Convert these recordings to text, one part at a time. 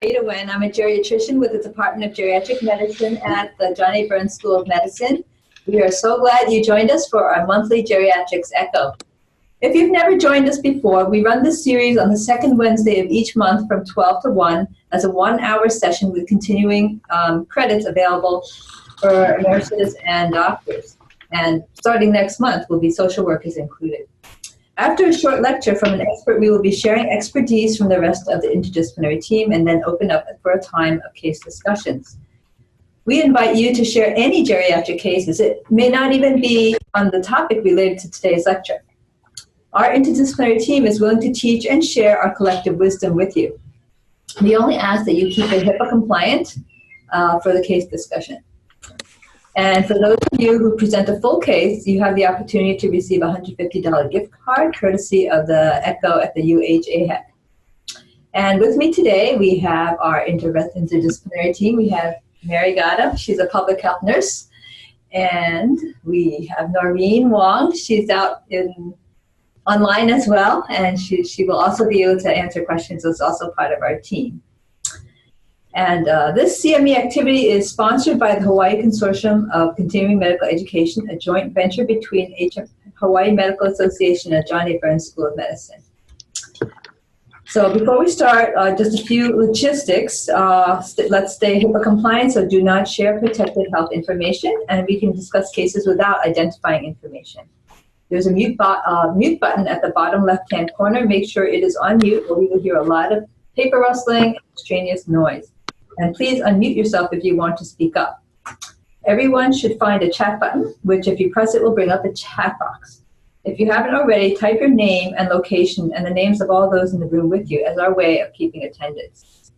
Ada Wen. I'm a geriatrician with the Department of Geriatric Medicine at the John A. Burns School of Medicine. We are so glad you joined us for our monthly Geriatrics Echo. If you've never joined us before, we run this series on the second Wednesday of each month from 12 to 1 as a 1-hour session with continuing credits available for nurses and doctors. And starting next month will be social workers included. After a short lecture from an expert, we will be sharing expertise from the rest of the interdisciplinary team and then open up for a time of case discussions. We invite you to share any geriatric cases. It may not even be on the topic related to today's lecture. Our interdisciplinary team is willing to teach and share our collective wisdom with you. We only ask that you keep it HIPAA compliant for the case discussion. And for those of you who present a full case, you have the opportunity to receive a $150 gift card courtesy of the Echo at the UHAHEC. And with me today, we have our interdisciplinary team. We have Mary Gada, she's a public health nurse. And we have Noreen Wong, she's out online as well, and she will also be able to answer questions. It's also part of our team. And this CME activity is sponsored by the Hawaii Consortium of Continuing Medical Education, a joint venture between Hawaii Medical Association and John A. Burns School of Medicine. So before we start, just a few logistics. Let's stay HIPAA compliant, so do not share protected health information, and we can discuss cases without identifying information. There's a mute button at the bottom left-hand corner. Make sure it is on mute, or we will hear a lot of paper rustling and extraneous noise. And please unmute yourself if you want to speak up. Everyone should find a chat button, which if you press it will bring up a chat box. If you haven't already, type your name and location and the names of all those in the room with you as our way of keeping attendance.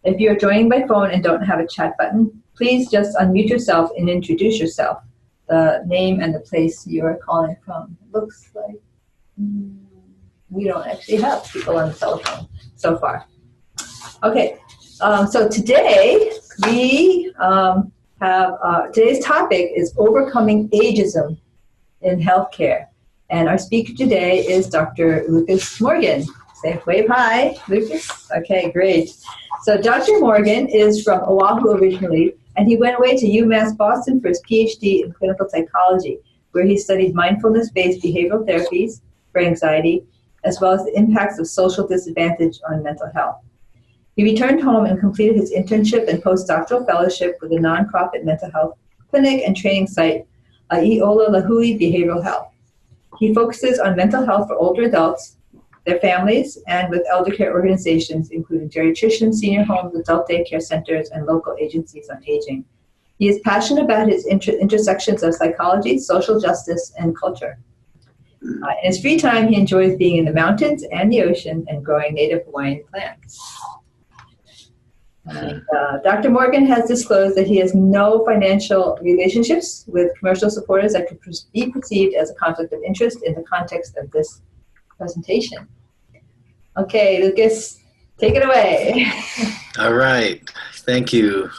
If you're joining by phone and don't have a chat button, please just unmute yourself and introduce yourself, the name and the place you're calling from. It looks like we don't actually have people on the telephone so far. Okay. So today we have today's topic is overcoming ageism in healthcare, and our speaker today is Dr. Lucas Morgan. Say wave hi, Lucas. Okay, great. So Dr. Morgan is from Oahu originally, and he went away to UMass Boston for his Ph.D. in clinical psychology, where he studied mindfulness-based behavioral therapies for anxiety, as well as the impacts of social disadvantage on mental health. He returned home and completed his internship and postdoctoral fellowship with a nonprofit mental health clinic and training site, Iola Lahui Behavioral Health. He focuses on mental health for older adults, their families, and with elder care organizations, including geriatricians, senior homes, adult daycare centers, and local agencies on aging. He is passionate about his intersections of psychology, social justice, and culture. In his free time, he enjoys being in the mountains and the ocean and growing native Hawaiian plants. Dr. Morgan has disclosed that he has no financial relationships with commercial supporters that could be perceived as a conflict of interest in the context of this presentation. Okay, Lucas, take it away. All right. Thank you,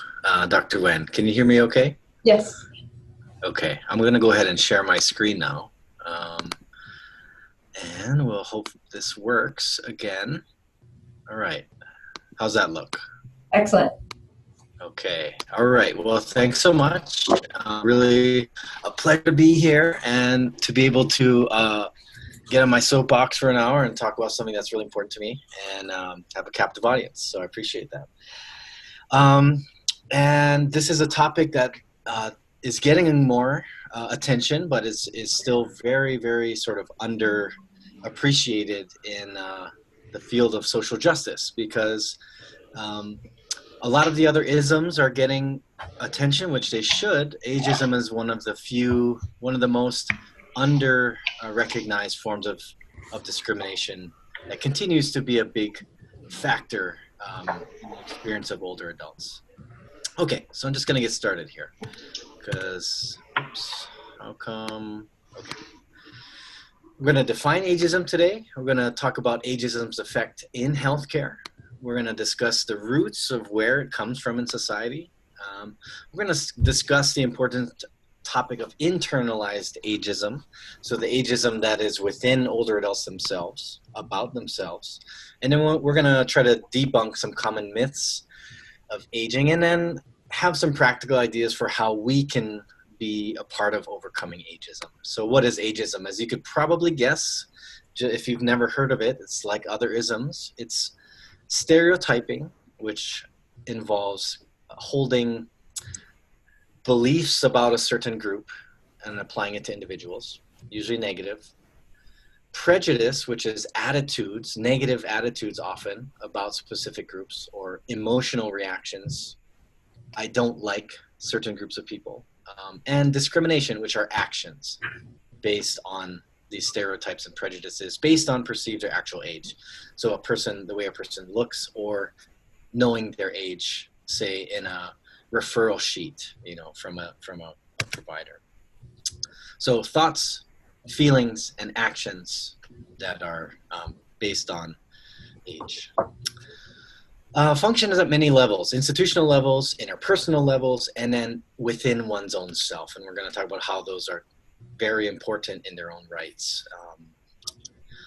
Dr. Wen. Can you hear me okay? Yes. Okay. I'm going to go ahead and share my screen now. And we'll hope this works again. All right. How's that look? Excellent. Okay. All right. Well, thanks so much. Really a pleasure to be here and to be able to get on my soapbox for an hour and talk about something that's really important to me and have a captive audience. So I appreciate that. And this is a topic that is getting more attention, but is still very, very sort of underappreciated in the field of social justice, because a lot of the other isms are getting attention, which they should. Ageism is one of the most recognized forms of discrimination that continues to be a big factor in the experience of older adults. Okay, so I'm just gonna get started here because, oops, how come? Okay. We're gonna define ageism today. We're gonna talk about ageism's effect in healthcare. We're going to discuss the roots of where it comes from in society. We're going to discuss the importance topic of internalized ageism. So the ageism that is within older adults themselves, about themselves. And then we're going to try to debunk some common myths of aging, and then have some practical ideas for how we can be a part of overcoming ageism. So what is ageism? As you could probably guess, if you've never heard of it, it's like other isms. It's stereotyping, which involves holding beliefs about a certain group and applying it to individuals, usually negative. Prejudice, which is attitudes, negative attitudes often about specific groups, or emotional reactions. I don't like certain groups of people. And discrimination, which are actions based on these stereotypes and prejudices based on perceived or actual age. So a person, the way a person looks, or knowing their age, say in a referral sheet, from a provider. So thoughts, feelings, and actions that are based on age. Function is at many levels: institutional levels, interpersonal levels, and then within one's own self. And we're going to talk about how those are very important in their own rights.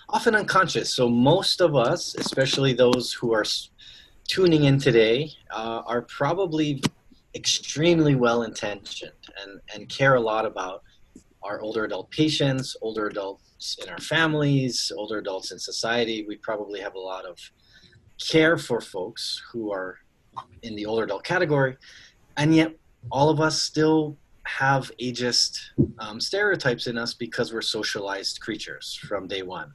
Often unconscious. So most of us, especially those who are tuning in today, are probably extremely well-intentioned and care a lot about our older adult patients, older adults in our families, older adults in society. We probably have a lot of care for folks who are in the older adult category, and yet all of us still have ageist stereotypes in us because we're socialized creatures from day one.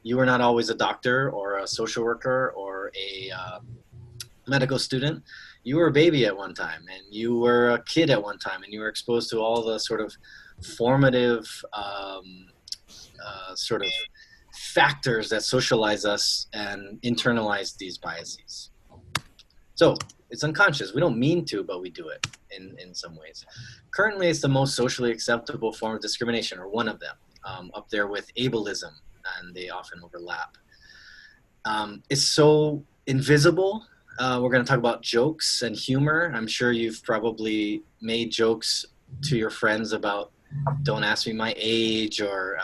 You were not always a doctor or a social worker or a medical student. You were a baby at one time, and you were a kid at one time, and you were exposed to all the sort of formative sort of factors that socialize us and internalize these biases. So it's unconscious. We don't mean to, but we do it in some ways. Currently, it's the most socially acceptable form of discrimination, or one of them, up there with ableism, and they often overlap. It's so invisible. We're going to talk about jokes and humor. I'm sure you've probably made jokes to your friends about "don't ask me my age," or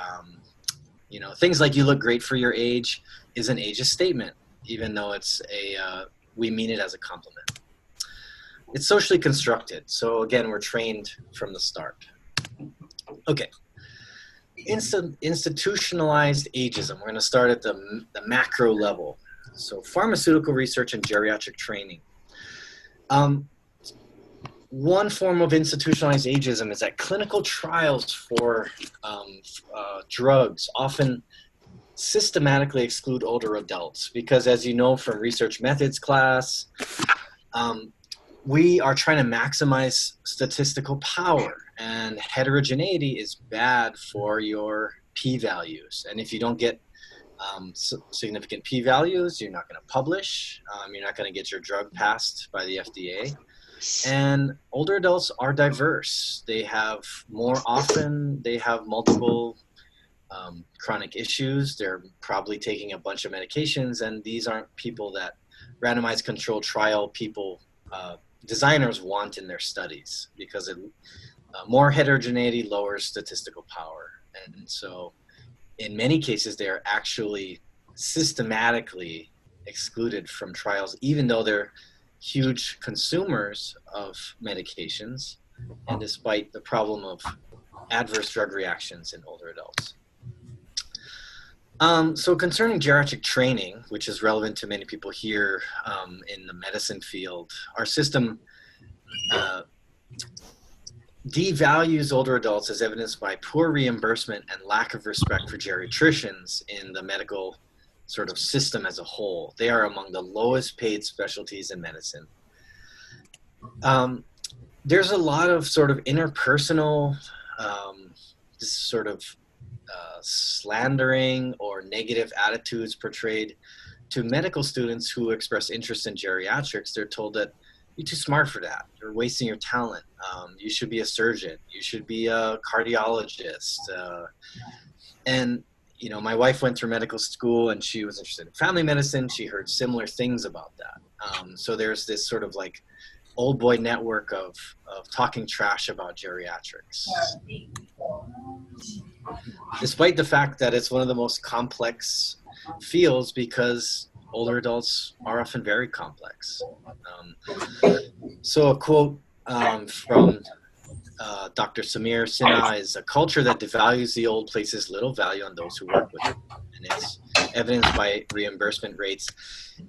things like "you look great for your age" is an ageist statement, even though it's we mean it as a compliment. It's socially constructed. So again, we're trained from the start. Okay. Institutionalized ageism. We're going to start at the macro level. So pharmaceutical research and geriatric training. One form of institutionalized ageism is that clinical trials for drugs often systematically exclude older adults, because, as you know from research methods class, we are trying to maximize statistical power, and heterogeneity is bad for your p-values. And if you don't get significant p-values, you're not going to publish, you're not going to get your drug passed by the FDA. And older adults are diverse. They have multiple chronic issues. They're probably taking a bunch of medications, and these aren't people that randomized controlled trial people designers want in their studies, because more heterogeneity lowers statistical power. And so in many cases, they are actually systematically excluded from trials, even though they're huge consumers of medications, and despite the problem of adverse drug reactions in older adults. So concerning geriatric training, which is relevant to many people here in the medicine field, our system devalues older adults, as evidenced by poor reimbursement and lack of respect for geriatricians in the medical sort of system as a whole. They are among the lowest paid specialties in medicine. There's a lot of sort of interpersonal slandering or negative attitudes portrayed to medical students who express interest in geriatrics. They're told that you're too smart for that. You're wasting your talent. You should be a surgeon. You should be a cardiologist. And my wife went through medical school, and she was interested in family medicine. She heard similar things about that. So there's this sort of like old boy network of talking trash about geriatrics, despite the fact that it's one of the most complex fields, because older adults are often very complex. So a quote from Dr. Samir Sinha is, "A culture that devalues the old places little value on those who work with it." And it's evidenced by reimbursement rates.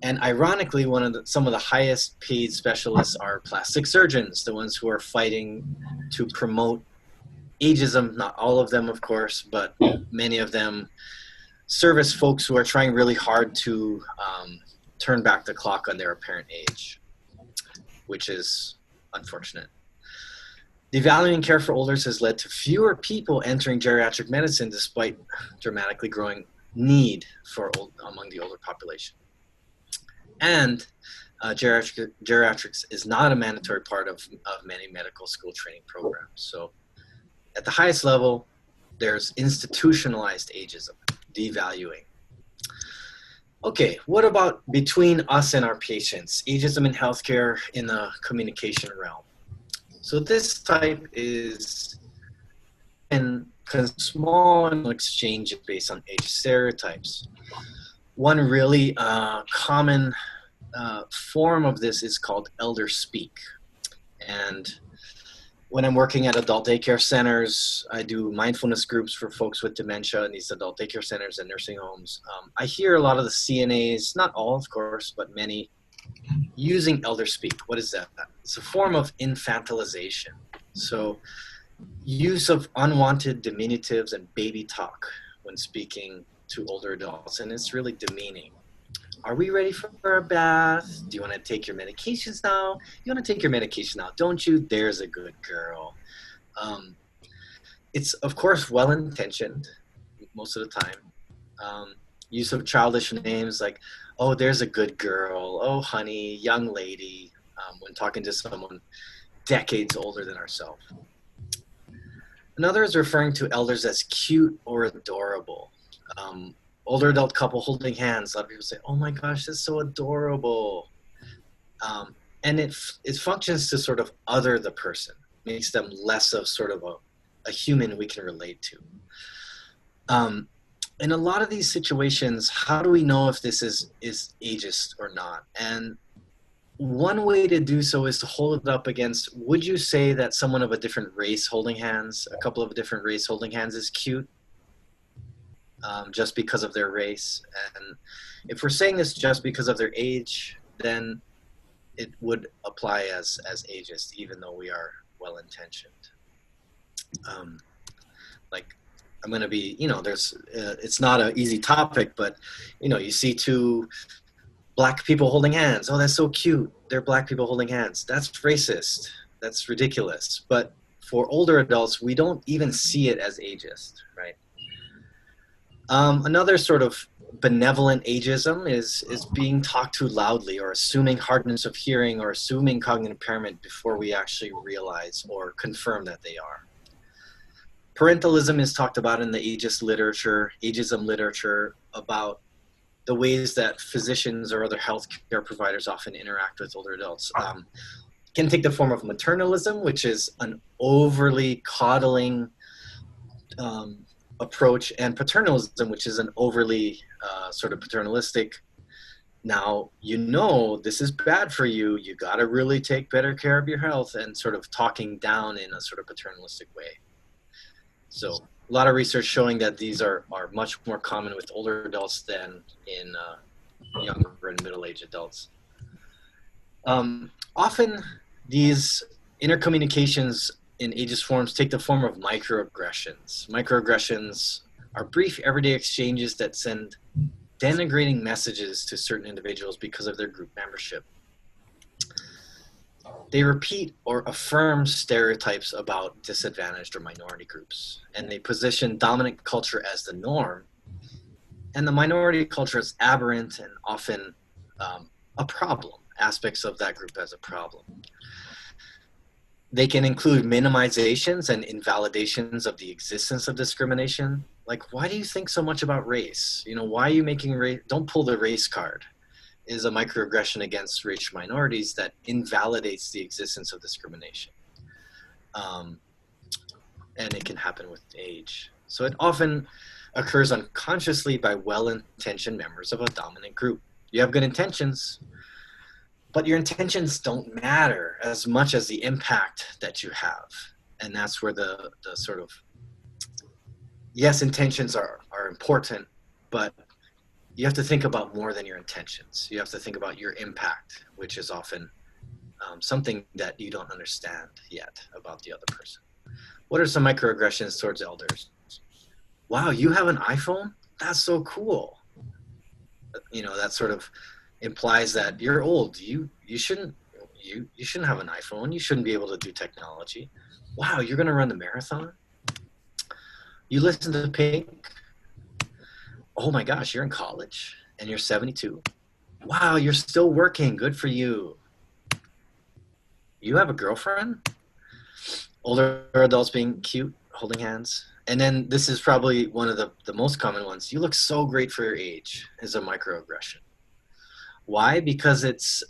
And ironically, some of the highest paid specialists are plastic surgeons, the ones who are fighting to promote ageism. Not all of them, of course, but many of them service folks who are trying really hard to turn back the clock on their apparent age, which is unfortunate. Devaluing care for elders has led to fewer people entering geriatric medicine, despite dramatically growing need among the older population. And geriatrics is not a mandatory part of many medical school training programs. So at the highest level, there's institutionalized ageism, devaluing. Okay, what about between us and our patients? Ageism in healthcare in the communication realm. So this type is in small exchange based on age stereotypes. One really common form of this is called elder speak. And when I'm working at adult daycare centers, I do mindfulness groups for folks with dementia in these adult daycare centers and nursing homes. I hear a lot of the CNAs, not all of course, but many, using elder speak. What is that? It's a form of infantilization. So use of unwanted diminutives and baby talk when speaking to older adults, and it's really demeaning. Are we ready for a bath? Do you want to take your medications now? You want to take your medication now, don't you? There's a good girl. It's, of course, well-intentioned most of the time. Use of childish names like, oh, there's a good girl, oh, honey, young lady, when talking to someone decades older than ourselves. Another is referring to elders as cute or adorable. Older adult couple holding hands. A lot of people say, oh my gosh, that's so adorable. And it functions to sort of other the person, makes them less of sort of a human we can relate to. In a lot of these situations, how do we know if this is ageist or not? And one way to do so is to hold it up against, would you say that someone of a different race holding hands, a couple of different race holding hands is cute? Just because of their race. And if we're saying this just because of their age, then it would apply as ageist, even though we are well-intentioned. Like, I'm going to be, there's, it's not an easy topic, but, you see two black people holding hands. Oh, that's so cute. They're black people holding hands. That's racist. That's ridiculous. But for older adults, we don't even see it as ageist, right? Another sort of benevolent ageism is being talked to loudly, or assuming hardness of hearing, or assuming cognitive impairment before we actually realize or confirm that they are. Parentalism is talked about in the ageism literature, about the ways that physicians or other healthcare providers often interact with older adults. Can take the form of maternalism, which is an overly coddling approach, and paternalism, which is an overly sort of paternalistic. Now, this is bad for you. You got to really take better care of your health, and sort of talking down in a sort of paternalistic way. So a lot of research showing that these are much more common with older adults than in younger and middle-aged adults. Often these intercommunications in ageist forms take the form of microaggressions. Microaggressions are brief everyday exchanges that send denigrating messages to certain individuals because of their group membership. They repeat or affirm stereotypes about disadvantaged or minority groups, and they position dominant culture as the norm, and the minority culture as aberrant and often a problem, aspects of that group as a problem. They can include minimizations and invalidations of the existence of discrimination. Like, why do you think so much about race? Why are you making race? Don't pull the race card. is a microaggression against racial minorities that invalidates the existence of discrimination. And it can happen with age. So it often occurs unconsciously by well-intentioned members of a dominant group. You have good intentions, but your intentions don't matter as much as the impact that you have. And that's where the sort of, yes, intentions are important, but you have to think about more than your intentions. You have to think about your impact, which is often something that you don't understand yet about the other person. What are some microaggressions towards elders? Wow, you have an iPhone? That's so cool. You know, that sort of implies that you're old. You shouldn't have an iPhone. You shouldn't be able to do technology. Wow, you're going to run the marathon? You listen to Pink? Oh my gosh, you're in college and you're 72. Wow, you're still working. Good for you. You have a girlfriend? Older adults being cute, holding hands. And then this is probably one of the most common ones. You look so great for your age is a microaggression. Why? Because it's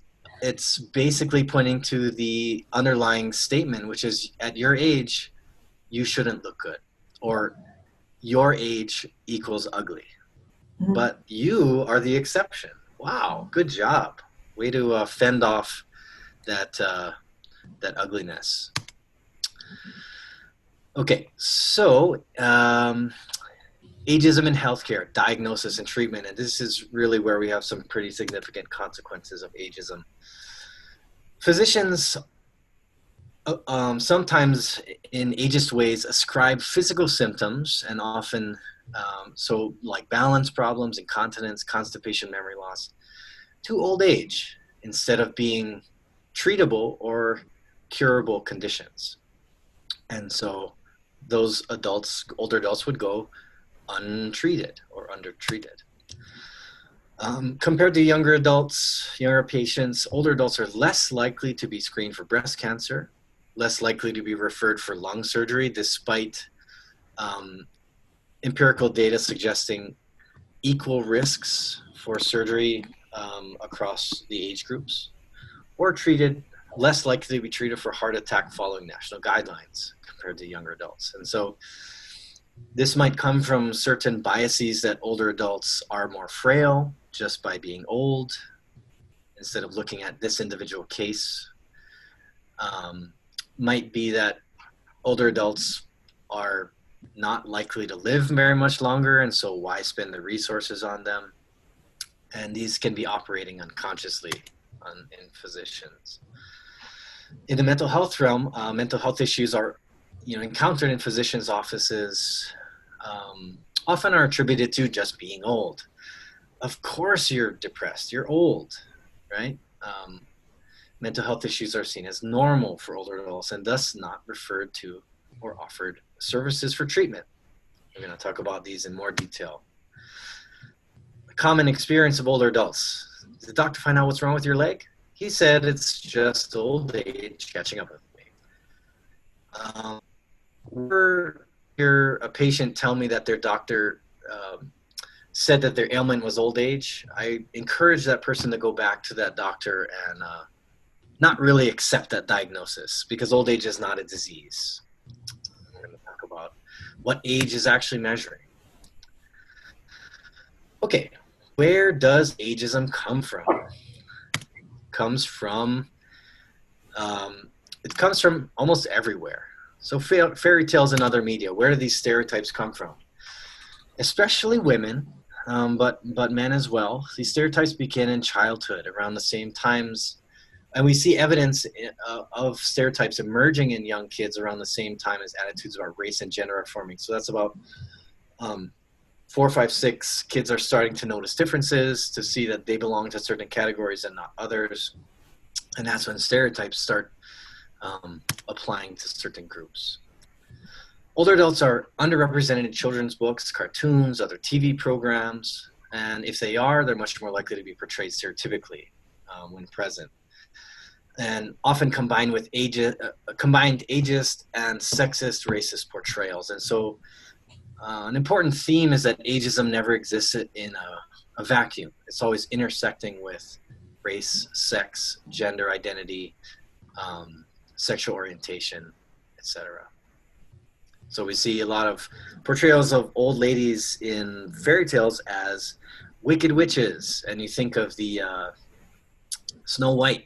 basically pointing to the underlying statement, which is at your age, you shouldn't look good, or your age equals ugly. Mm-hmm. But you are the exception. Wow, good job. Way to fend off that ugliness. Okay, so ageism in healthcare, diagnosis and treatment, and this is really where we have some pretty significant consequences of ageism. Physicians sometimes in ageist ways ascribe physical symptoms and often, so like balance problems, incontinence, constipation, memory loss, to old age instead of being treatable or curable conditions. And so those adults, older adults, would go untreated or undertreated. Compared to younger adults, younger patients, older adults are less likely to be screened for breast cancer, less likely to be referred for lung surgery, despite empirical data suggesting equal risks for surgery across the age groups, or treated, less likely to be treated for heart attack following national guidelines compared to younger adults. And so this might come from certain biases that older adults are more frail just by being old, instead of looking at this individual case. Might be that older adults are not likely to live very much longer, and so why spend the resources on them? And these can be operating unconsciously in physicians. In the mental health realm, mental health issues are encountered in physicians' offices, often are attributed to just being old. Of course you're depressed, you're old, right? Mental health issues are seen as normal for older adults and thus not referred to or offered services for treatment. We're going to talk about these in more detail. A common experience of older adults. Did the doctor find out what's wrong with your leg? He said it's just old age catching up with me. Hear a patient tell me that their doctor said that their ailment was old age, I encourage that person to go back to that doctor and not really accept that diagnosis, because old age is not a disease. We're going to talk about what age is actually measuring. Okay, where does ageism come from? It comes from almost everywhere. So fairy tales and other media, where do these stereotypes come from? Especially women, but men as well. These stereotypes begin in childhood around the same times, and we see evidence of stereotypes emerging in young kids around the same time as attitudes about race and gender are forming. So that's about 4, 5, 6 kids are starting to notice differences, to see that they belong to certain categories and not others. And that's when stereotypes start applying to certain groups. Older adults are underrepresented in children's books, cartoons, other TV programs, and if they are, they're much more likely to be portrayed stereotypically when present, and often combined with combined ageist and sexist, racist portrayals. And so an important theme is that ageism never existed in a vacuum. It's always intersecting with race, sex, gender identity, sexual orientation, etc. So we see a lot of portrayals of old ladies in fairy tales as wicked witches, and you think of the Snow White.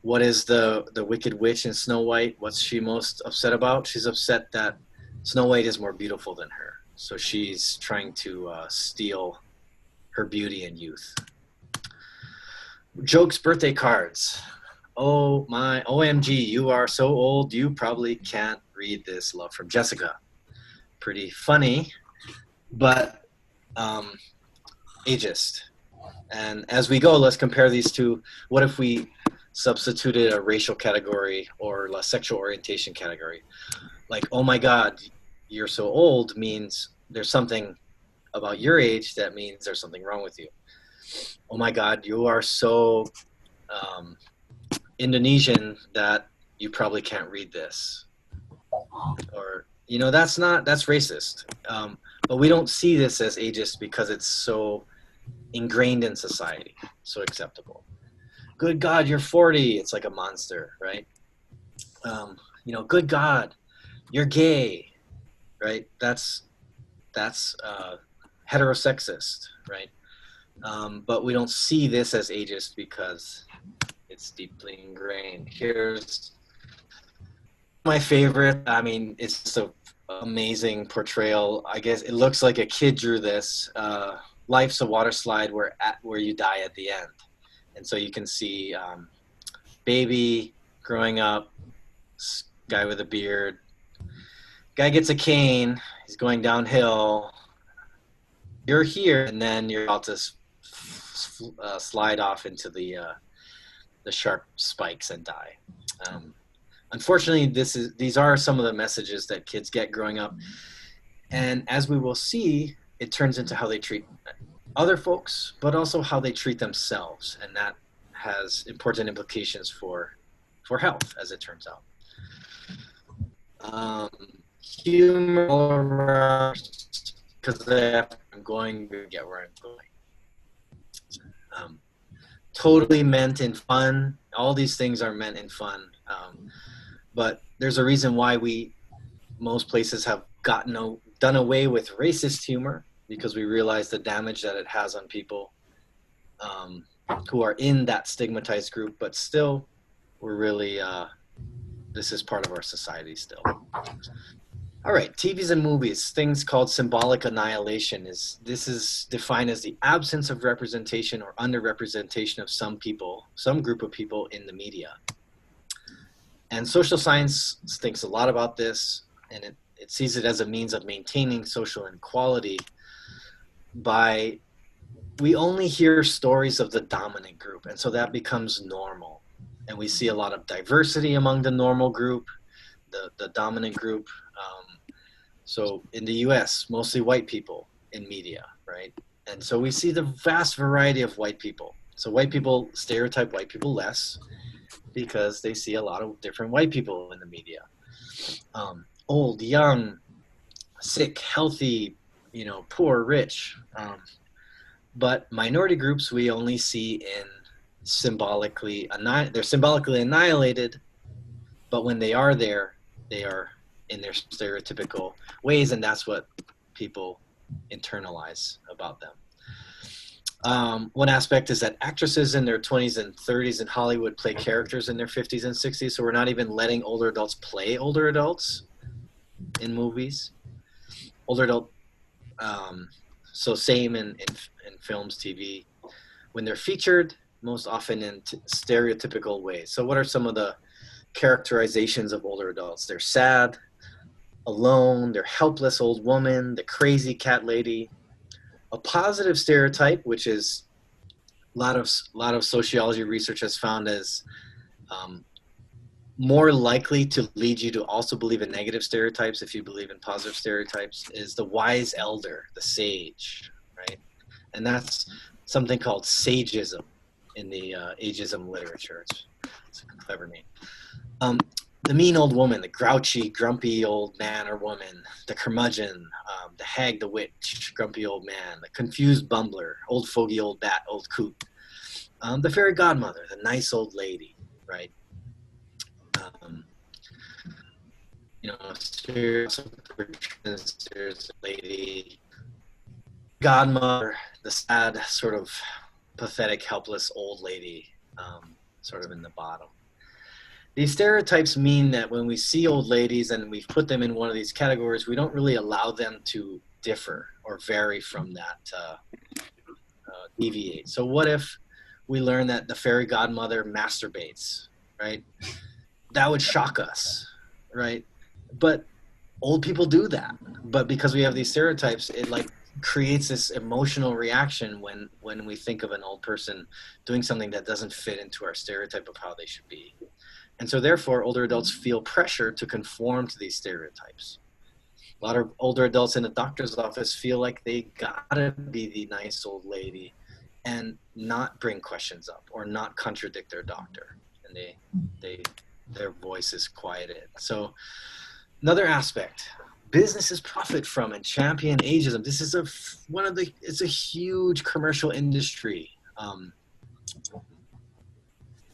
What is the wicked witch in Snow White? What's she most upset about? She's upset that Snow White is more beautiful than her, so she's trying to steal her beauty and youth. Jokes, birthday cards. Oh my, OMG, you are so old, you probably can't read this. Love from Jessica. Pretty funny, but ageist. And as we go, let's compare these two. What if we substituted a racial category or a sexual orientation category? Like, oh my God, you're so old means there's something about your age that means there's something wrong with you. Oh my God, you are so Indonesian that you probably can't read this. Or, that's racist. But we don't see this as ageist because it's so ingrained in society, so acceptable. Good God, you're 40. It's like a monster, right? Good God, you're gay, right? That's heterosexist, right? But we don't see this as ageist because it's deeply ingrained. Here's my favorite. I mean, it's just an amazing portrayal. I guess it looks like a kid drew this. Life's a water slide where you die at the end. And so you can see baby growing up, guy with a beard. Guy gets a cane. He's going downhill. You're here, and then you're about to slide off into the sharp spikes and die. Unfortunately, these are some of the messages that kids get growing up. And as we will see, it turns into how they treat other folks, but also how they treat themselves. And that has important implications for health, as it turns out. Humor, because I'm going to get where I'm going. Totally meant in fun. All these things are meant in fun. But there's a reason why most places have done away with racist humor, because we realize the damage that it has on people who are in that stigmatized group, but still we're really, this is part of our society still. All right, TVs and movies, things called symbolic annihilation. This is defined as the absence of representation or underrepresentation of some group of people in the media. And social science thinks a lot about this, and it sees it as a means of maintaining social inequality we only hear stories of the dominant group, and so that becomes normal. And we see a lot of diversity among the normal group, the dominant group. So in the US, mostly white people in media, right? And so we see the vast variety of white people. So white people stereotype white people less because they see a lot of different white people in the media. Old, young, sick, healthy, poor, rich. But minority groups we only see in they're symbolically annihilated, but when they are there, they are in their stereotypical ways, and that's what people internalize about them. One aspect is that actresses in their 20s and 30s in Hollywood play characters in their 50s and 60s, so we're not even letting older adults play older adults in movies. Older adult, so same in films, TV, when they're featured, most often in stereotypical ways. So what are some of the characterizations of older adults? They're sad, alone, they're helpless old woman, the crazy cat lady. A positive stereotype, which is a lot of sociology research has found as more likely to lead you to also believe in negative stereotypes if you believe in positive stereotypes, is the wise elder, the sage, right? And that's something called sageism in the ageism literature. It's a clever name. the mean old woman, the grouchy, grumpy old man or woman, the curmudgeon, the hag, the witch, grumpy old man, the confused bumbler, old fogey, old bat, old coot, the fairy godmother, the nice old lady, right? You know, serious lady, godmother, the sad, sort of pathetic, helpless old lady, sort of in the bottom. These stereotypes mean that when we see old ladies and we've put them in one of these categories, we don't really allow them to differ or vary from that, deviate. So what if we learn that the fairy godmother masturbates, right? That would shock us, right? But old people do that. But because we have these stereotypes, it like creates this emotional reaction when we think of an old person doing something that doesn't fit into our stereotype of how they should be. And so therefore, older adults feel pressure to conform to these stereotypes. A lot of older adults in the doctor's office feel like they gotta be the nice old lady and not bring questions up or not contradict their doctor. And their voice is quieted. So another aspect, businesses profit from and champion ageism. This is it's a huge commercial industry.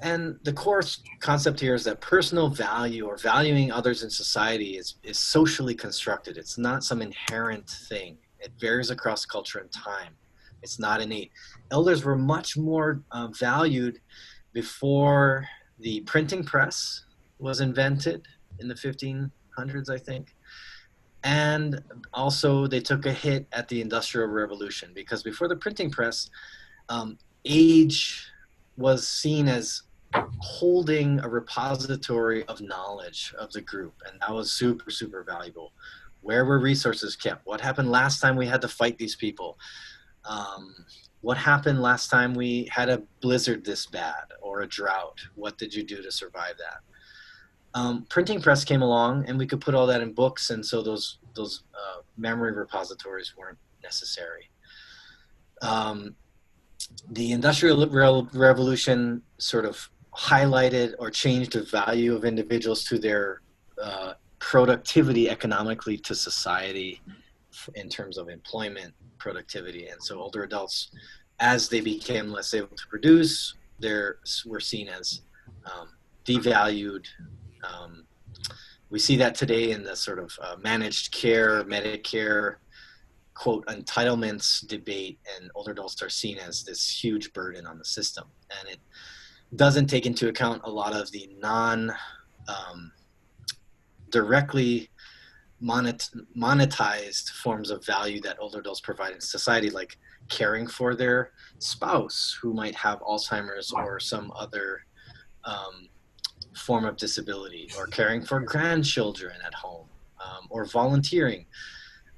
And the core concept here is that personal value or valuing others in society is socially constructed. It's not some inherent thing. It varies across culture and time. It's not innate. Elders were much more valued before the printing press was invented in the 1500s, I think. And also they took a hit at the Industrial Revolution, because before the printing press, age was seen as holding a repository of knowledge of the group, and that was super, super valuable. Where were resources kept? What happened last time we had to fight these people? What happened last time we had a blizzard this bad or a drought? What did you do to survive that? Printing press came along and we could put all that in books, and so those memory repositories weren't necessary. The Industrial Revolution sort of highlighted or changed the value of individuals to their productivity economically to society in terms of employment productivity. And so older adults, as they became less able to produce, were seen as devalued. We see that today in the sort of managed care, Medicare, quote, entitlements debate, and older adults are seen as this huge burden on the system. And it doesn't take into account a lot of the directly monetized forms of value that older adults provide in society, like caring for their spouse who might have Alzheimer's or some other form of disability, or caring for grandchildren at home, or volunteering,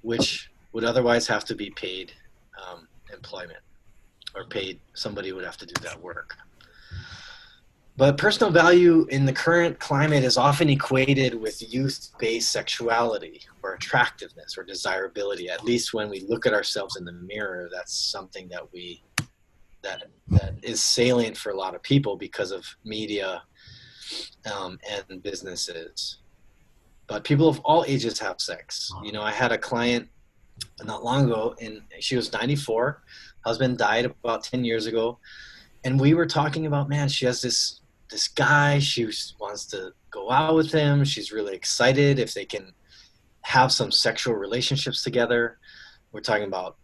which would otherwise have to be paid employment, or paid, somebody would have to do that work. But personal value in the current climate is often equated with youth-based sexuality or attractiveness or desirability. At least when we look at ourselves in the mirror, that's something that is salient for a lot of people because of media and businesses. But people of all ages have sex. You know, I had a client not long ago, and she was 94. Husband died about 10 years ago. And we were talking about, man, she has this guy, she wants to go out with him. She's really excited if they can have some sexual relationships together. We're talking about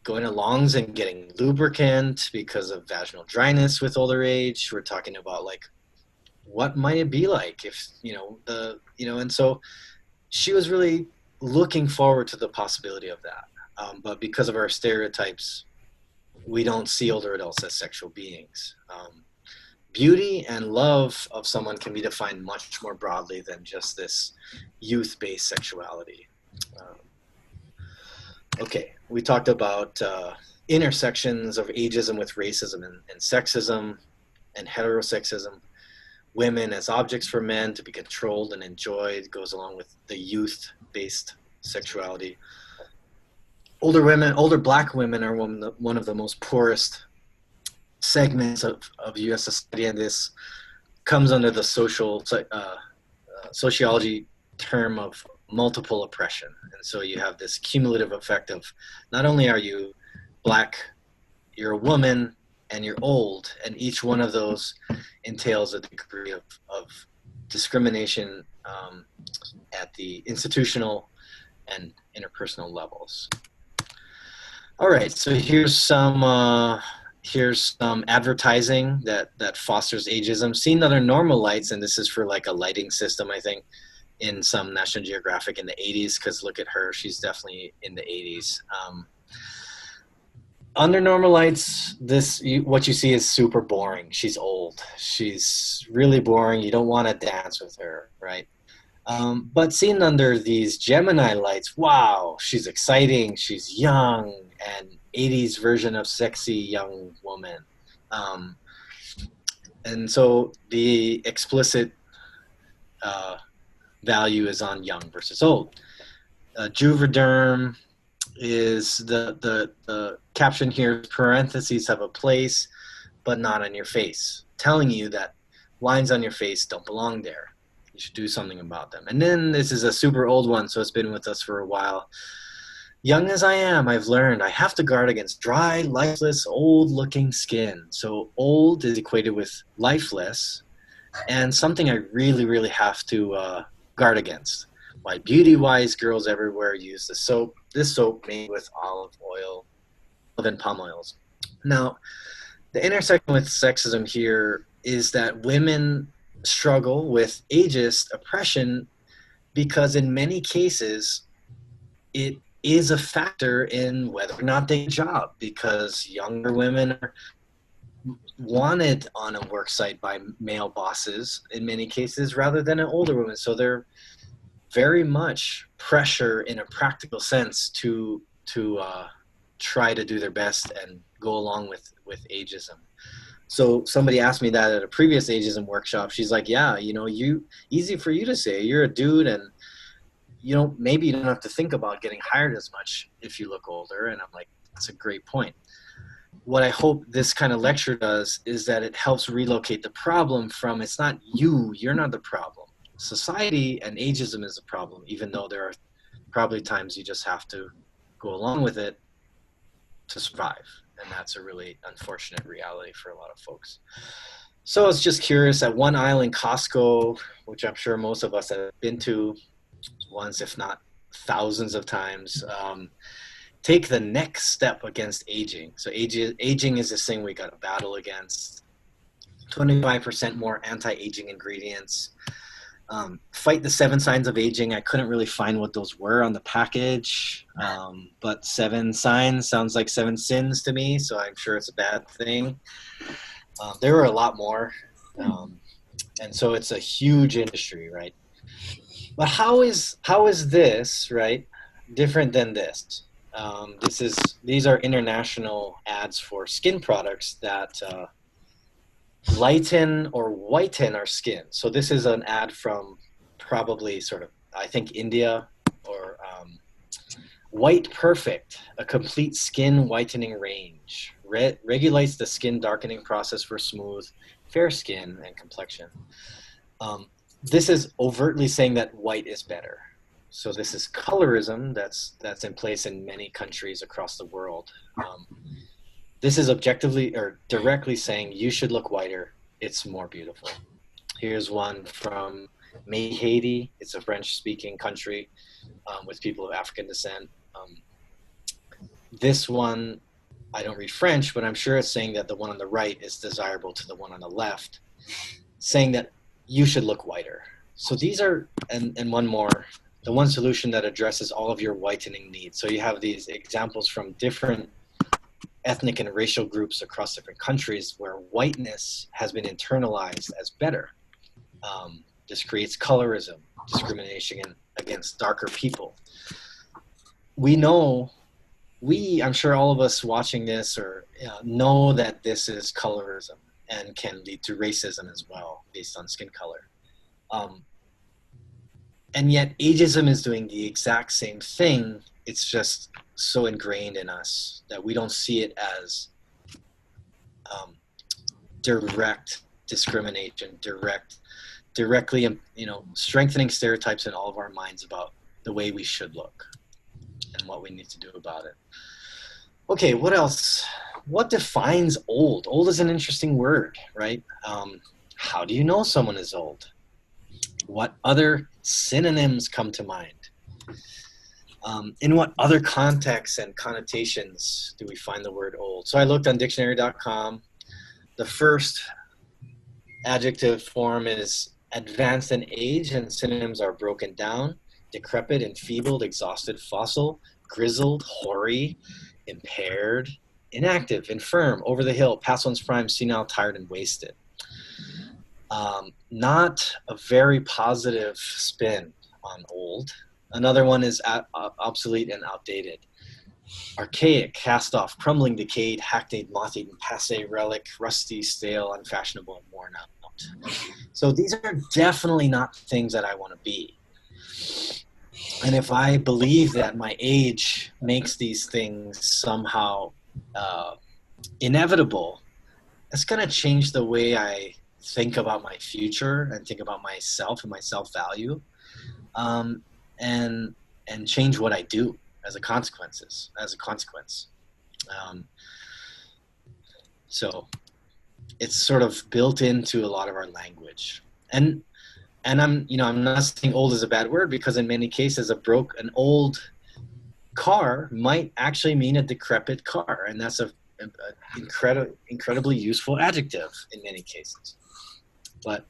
going to Longs and getting lubricant because of vaginal dryness with older age. We're talking about, like, what might it be like if, and so she was really looking forward to the possibility of that. But because of our stereotypes, we don't see older adults as sexual beings. Beauty and love of someone can be defined much more broadly than just this youth-based sexuality. Okay, we talked about intersections of ageism with racism and sexism and heterosexism. Women as objects for men to be controlled and enjoyed goes along with the youth-based sexuality. Older black women are one of the most poorest segments of U.S. society, and this comes under the social sociology term of multiple oppression. And so you have this cumulative effect of not only are you black, you're a woman, and you're old, and each one of those entails a degree of discrimination at the institutional and interpersonal levels. All right, so here's some advertising that fosters ageism. Seen under normal lights, and this is for like a lighting system, I think, in some National Geographic in the 80s, because look at her, she's definitely in the 80s. Under normal lights, what you see is super boring. She's old. She's really boring. You don't want to dance with her, right? But seen under these Gemini lights, wow, she's exciting. She's young, and 80s version of sexy young woman. And so the explicit value is on young versus old. Juvederm is the caption here, parentheses have a place, but not on your face, telling you that lines on your face don't belong there. You should do something about them. And then this is a super old one, so it's been with us for a while. Young as I am, I've learned I have to guard against dry, lifeless, old-looking skin. So old is equated with lifeless, and something I really, really have to guard against. Why beauty-wise girls everywhere use this soap made with olive oil and palm oils. Now, the intersection with sexism here is that women struggle with ageist oppression because in many cases it is a factor in whether or not they get a job, because younger women are wanted on a work site by male bosses in many cases rather than an older woman. So they're very much pressure in a practical sense to try to do their best and go along with ageism. So somebody asked me that at a previous ageism workshop. She's like, yeah, easy for you to say, you're a dude, and maybe you don't have to think about getting hired as much if you look older. And I'm like, that's a great point. What I hope this kind of lecture does is that it helps relocate the problem from, it's not you're not the problem. Society and ageism is the problem, even though there are probably times you just have to go along with it to survive. And that's a really unfortunate reality for a lot of folks. So I was just curious, at one aisle in Costco, which I'm sure most of us have been to once, if not thousands of times, take the next step against aging. So aging is this thing we got to battle against. 25% more anti-aging ingredients. Fight the 7 signs of aging. I couldn't really find what those were on the package, but 7 signs sounds like 7 sins to me, so I'm sure it's a bad thing. There were a lot more, and so it's a huge industry, right? But how is this, right, different than this? These are international ads for skin products that lighten or whiten our skin. So this is an ad from probably sort of, I think, India, or White Perfect, a complete skin whitening range. Regulates the skin darkening process for smooth, fair skin and complexion. This is overtly saying that white is better. So this is colorism that's in place in many countries across the world. This is objectively or directly saying you should look whiter. It's more beautiful. Here's one from Haiti. It's a French-speaking country with people of African descent. This one, I don't read French, but I'm sure it's saying that the one on the right is desirable to the one on the left, saying that you should look whiter. So these are, and one more, the one solution that addresses all of your whitening needs. So you have these examples from different ethnic and racial groups across different countries where whiteness has been internalized as better. This creates colorism, discrimination against darker people. I'm sure all of us watching this know that this is colorism and can lead to racism as well based on skin color. And yet ageism is doing the exact same thing. It's just so ingrained in us that we don't see it as direct discrimination, direct directly, strengthening stereotypes in all of our minds about the way we should look and what we need to do about it. Okay, what else? What defines old? Old is an interesting word, right? How do you know someone is old? What other synonyms come to mind? In what other contexts and connotations do we find the word old? So I looked on dictionary.com. The first adjective form is advanced in age, and synonyms are broken down: decrepit, enfeebled, exhausted, fossil, grizzled, hoary, impaired, inactive, infirm, over the hill, past one's prime, senile, tired, and wasted. Not a very positive spin on old. Another one is obsolete and outdated. Archaic, cast off, crumbling, decayed, hackneyed, moth-eaten, passé, relic, rusty, stale, unfashionable, and worn out. So these are definitely not things that I want to be. And if I believe that my age makes these things somehow inevitable, that's going to change the way I think about my future and think about myself and my self-value, and change what I do as a consequence. So it's sort of built into a lot of our language. And I'm not saying old is a bad word, because in many cases an old car might actually mean a decrepit car, and that's an incredibly useful adjective in many cases. But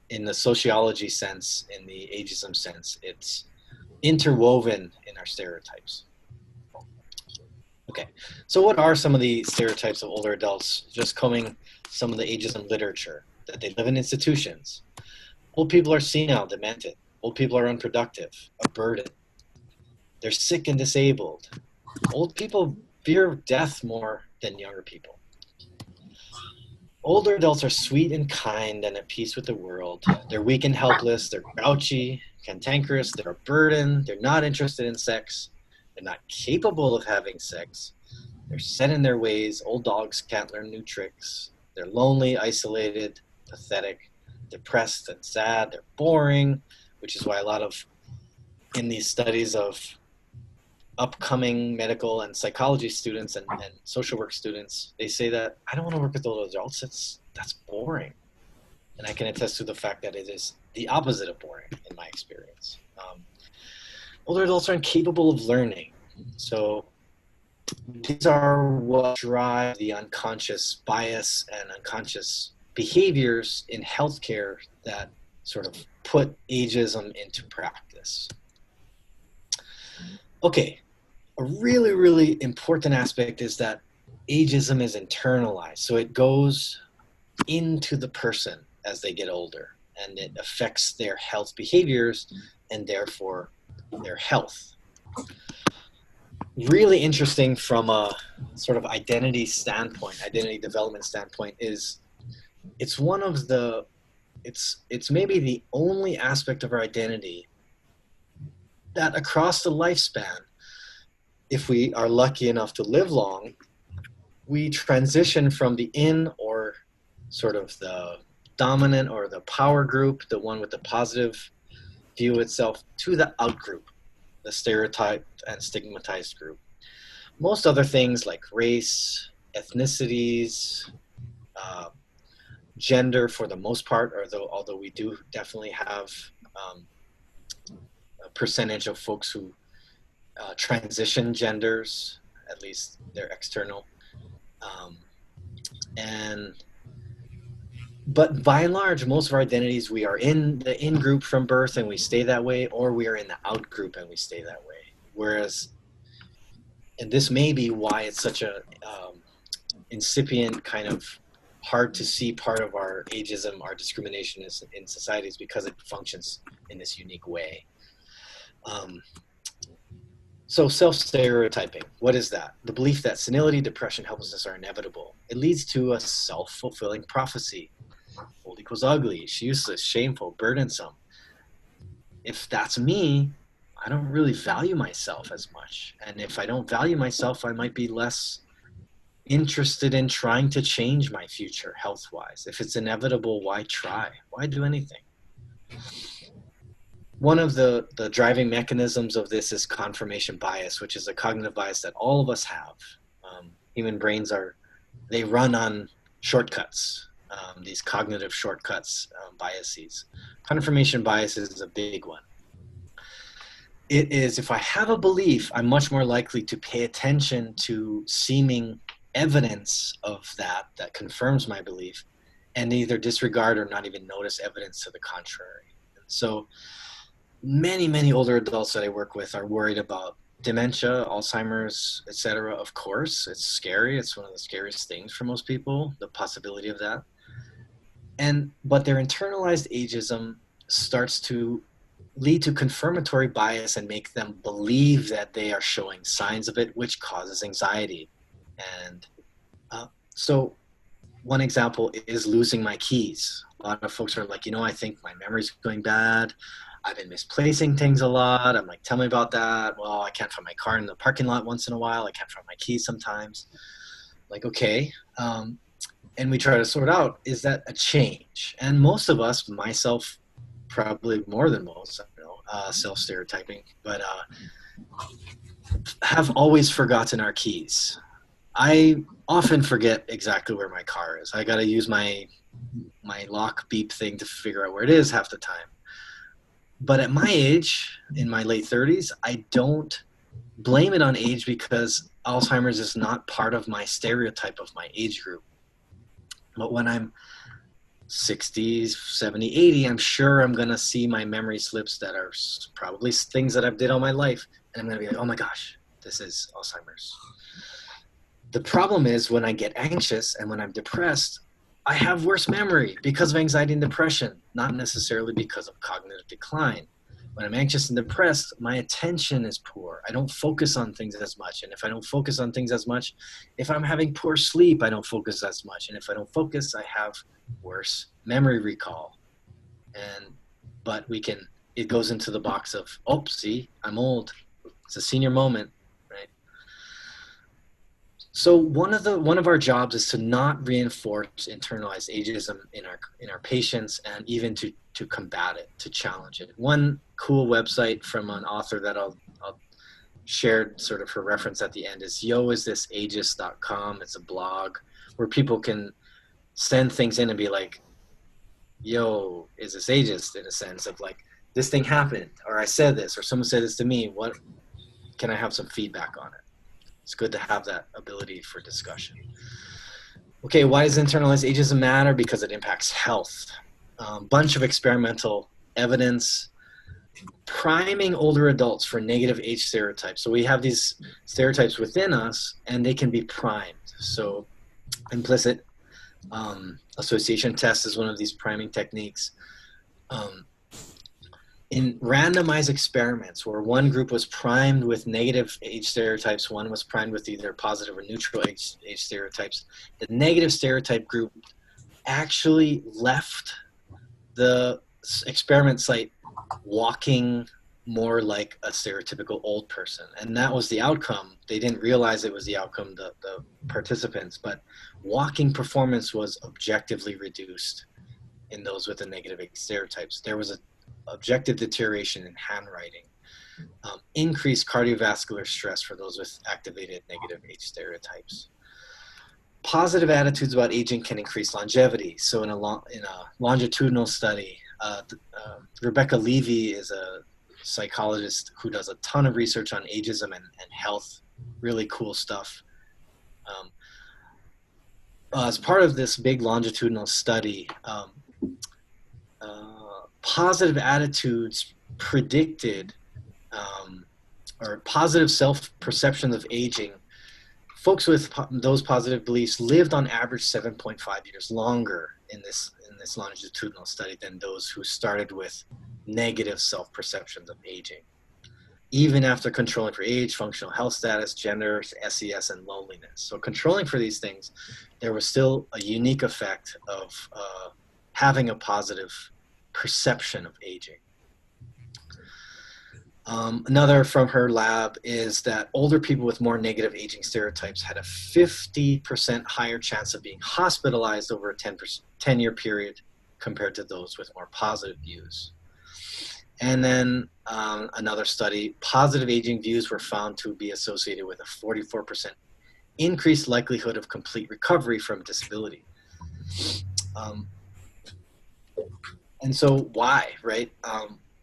in the sociology sense, in the ageism sense, it's interwoven in our stereotypes. Okay, so what are some of the stereotypes of older adults? Just combing some of the ageism literature: that they live in institutions. Old people are senile, demented. Old people are unproductive, a burden. They're sick and disabled. Old people fear death more than younger people. Older adults are sweet and kind and at peace with the world. They're weak and helpless. They're grouchy, cantankerous. They're a burden. They're not interested in sex. They're not capable of having sex. They're set in their ways. Old dogs can't learn new tricks. They're lonely, isolated, pathetic, depressed, and sad. They're boring, which is why a lot of, in these studies of upcoming medical and psychology students and social work students, they say that I don't want to work with older adults. That's boring. And I can attest to the fact that it is the opposite of boring in my experience. Older adults are incapable of learning. So these are what drive the unconscious bias and unconscious behaviors in healthcare that sort of put ageism into practice. Okay, a really, really important aspect is that ageism is internalized. So it goes into the person as they get older, and it affects their health behaviors and therefore their health. Really interesting from a sort of identity development standpoint is it's maybe the only aspect of our identity that across the lifespan, if we are lucky enough to live long, we transition from the in, or sort of the dominant or the power group, the one with the positive view of itself, to the out group, the stereotyped and stigmatized group. Most other things like race, ethnicities, gender, for the most part, although we do definitely have a percentage of folks who transition genders, at least their external. But by and large, most of our identities, we are in the in group from birth and we stay that way, or we are in the out group and we stay that way. Whereas, and this may be why it's such a incipient, kind of hard to see part of our ageism, our discrimination in societies, because it functions in this unique way. So self-stereotyping, what is that? The belief that senility, depression, helplessness are inevitable. It leads to a self-fulfilling prophecy. Old equals ugly, useless, shameful, burdensome. If that's me, I don't really value myself as much. And if I don't value myself, I might be less interested in trying to change my future health-wise. If it's inevitable, why try? Why do anything? one of the driving mechanisms of this is confirmation bias, which is a cognitive bias that all of us have. Human brains they run on shortcuts, these cognitive shortcuts, biases. Confirmation bias is a big one. It is, if I have a belief, I'm much more likely to pay attention to seeming evidence of that confirms my belief, and either disregard or not even notice evidence to the contrary. And so many older adults that I work with are worried about dementia, Alzheimer's, etc. Of course, it's scary. It's one of the scariest things for most people, the possibility of that. But their internalized ageism starts to lead to confirmatory bias and make them believe that they are showing signs of it, which causes anxiety. And so one example is losing my keys. A lot of folks are like, I think my memory's going bad. I've been misplacing things a lot. I'm like, tell me about that. Well, I can't find my car in the parking lot once in a while. I can't find my keys sometimes. Like, okay. And we try to sort out, is that a change? And most of us, myself, probably more than most, I don't know, self-stereotyping, but have always forgotten our keys. I often forget exactly where my car is. I got to use my lock beep thing to figure out where it is half the time. But at my age, in my late 30s, I don't blame it on age because Alzheimer's is not part of my stereotype of my age group. But when I'm 60, 70, 80, I'm sure I'm going to see my memory slips that are probably things that I've did all my life. And I'm going to be like, oh my gosh, this is Alzheimer's. The problem is when I get anxious and when I'm depressed, I have worse memory because of anxiety and depression, not necessarily because of cognitive decline. When I'm anxious and depressed, my attention is poor. I don't focus on things as much. And if I don't focus on things as much, if I'm having poor sleep, I don't focus as much. And if I don't focus, I have worse memory recall. But it goes into the box of, oh, see, I'm old. It's a senior moment. So one of our jobs is to not reinforce internalized ageism in our patients, and even to combat it, to challenge it. One cool website from an author that I'll share sort of for reference at the end is yoisthisageist.com. It's a blog where people can send things in and be like, yo, is this ageist, in a sense of like, this thing happened, or I said this, or someone said this to me. What can I have some feedback on it? It's good to have that ability for discussion. Okay, why does internalized ageism matter? Because it impacts health. Bunch of experimental evidence priming older adults for negative age stereotypes. So we have these stereotypes within us, and they can be primed. So implicit association test is one of these priming techniques. In randomized experiments where one group was primed with negative age stereotypes, one was primed with either positive or neutral age stereotypes, the negative stereotype group actually left the experiment site walking more like a stereotypical old person. And that was the outcome. They didn't realize it was the outcome, the participants, but walking performance was objectively reduced in those with the negative age stereotypes. There was a objective deterioration in handwriting, increased cardiovascular stress for those with activated negative age stereotypes. Positive attitudes about aging can increase longevity. So in a longitudinal study, Rebecca Levy is a psychologist who does a ton of research on ageism and health, really cool stuff. As part of this big longitudinal study, positive attitudes predicted, or positive self-perception of aging, folks with those positive beliefs lived on average 7.5 years longer in this longitudinal study than those who started with negative self-perceptions of aging, even after controlling for age, functional health status, gender, SES, and loneliness. So controlling for these things, there was still a unique effect of having a positive perception of aging. Another from her lab is that older people with more negative aging stereotypes had a 50% higher chance of being hospitalized over a 10-year period compared to those with more positive views. And then another study, positive aging views were found to be associated with a 44% increased likelihood of complete recovery from disability. And so why, right?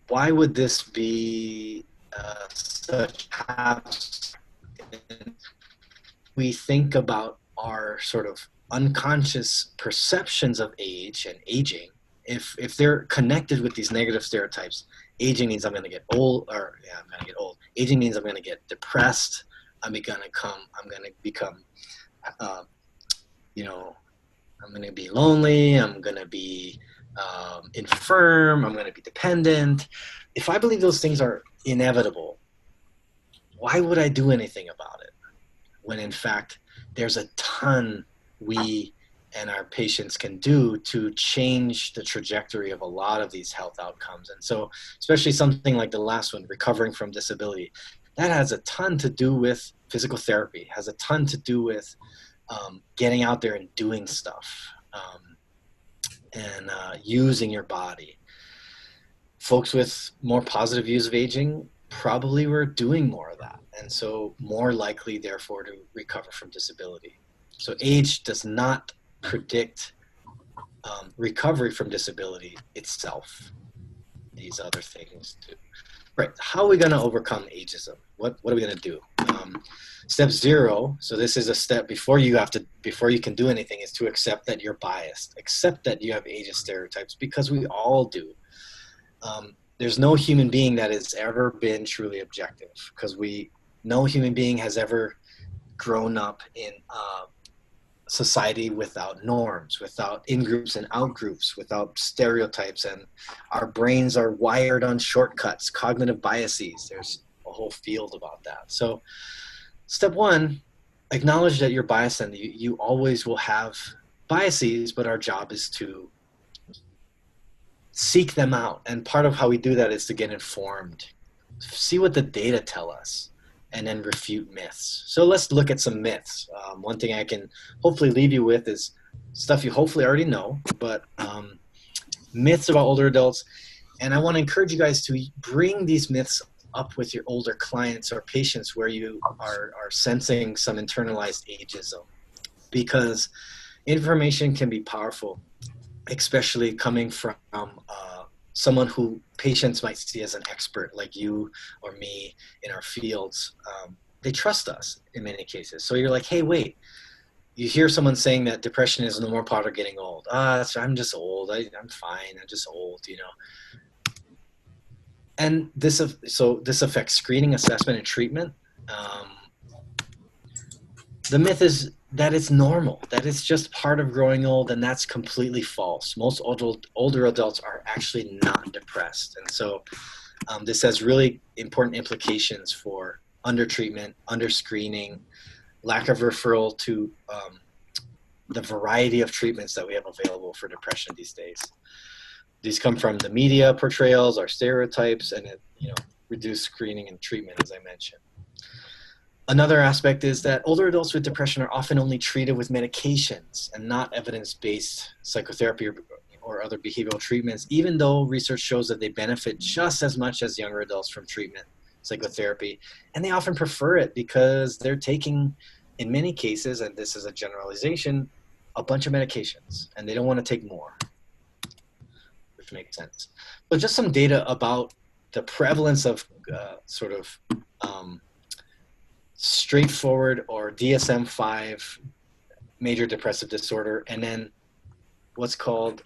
Why would this be such habits? We think about our sort of unconscious perceptions of age and aging. If they're connected with these negative stereotypes, aging means I'm going to get old, or yeah, I'm going to get old. Aging means I'm going to get depressed. I'm going to become, you know, I'm going to be lonely. I'm going to be infirm. I'm going to be dependent. If I believe those things are inevitable, why would I do anything about it? When in fact, there's a ton we and our patients can do to change the trajectory of a lot of these health outcomes. And so, especially something like the last one, recovering from disability, that has a ton to do with physical therapy, has a ton to do with getting out there and doing stuff, and using your body. Folks with more positive views of aging probably were doing more of that, and so more likely, therefore, to recover from disability. So age does not predict recovery from disability itself. These other things do. Right, how are we going to overcome ageism? What are we going to do? Step 0, so this is a step before you can do anything, is to accept that you're biased. Accept that you have ageist stereotypes, because we all do. There's no human being that has ever been truly objective, because no human being has ever grown up in society without norms, without in-groups and out-groups, without stereotypes, and our brains are wired on shortcuts, cognitive biases. There's a whole field about that. So step 1, acknowledge that you're biased, and you always will have biases, but our job is to seek them out. And part of how we do that is to get informed, see what the data tell us, and then refute myths. So let's look at some myths. One thing I can hopefully leave you with is stuff you hopefully already know, but myths about older adults. And I want to encourage you guys to bring these myths up with your older clients or patients where you are sensing some internalized ageism, because information can be powerful, especially coming from someone who patients might see as an expert, like you or me in our fields. They trust us in many cases. So you're like, hey, wait, you hear someone saying that depression is no more part of getting old. I'm just old. I'm fine. I'm just old, And this affects screening, assessment, and treatment. The myth is that it's normal, that it's just part of growing old, and that's completely false. Most older adults are actually not depressed. And so this has really important implications for undertreatment, underscreening, lack of referral to the variety of treatments that we have available for depression these days. These come from the media portrayals, our stereotypes, and reduced screening and treatment, as I mentioned. Another aspect is that older adults with depression are often only treated with medications and not evidence-based psychotherapy or other behavioral treatments, even though research shows that they benefit just as much as younger adults from treatment, psychotherapy, and they often prefer it because they're taking, in many cases, and this is a generalization, a bunch of medications, and they don't want to take more, which makes sense. So just some data about the prevalence of straightforward or DSM-5 major depressive disorder, and then what's called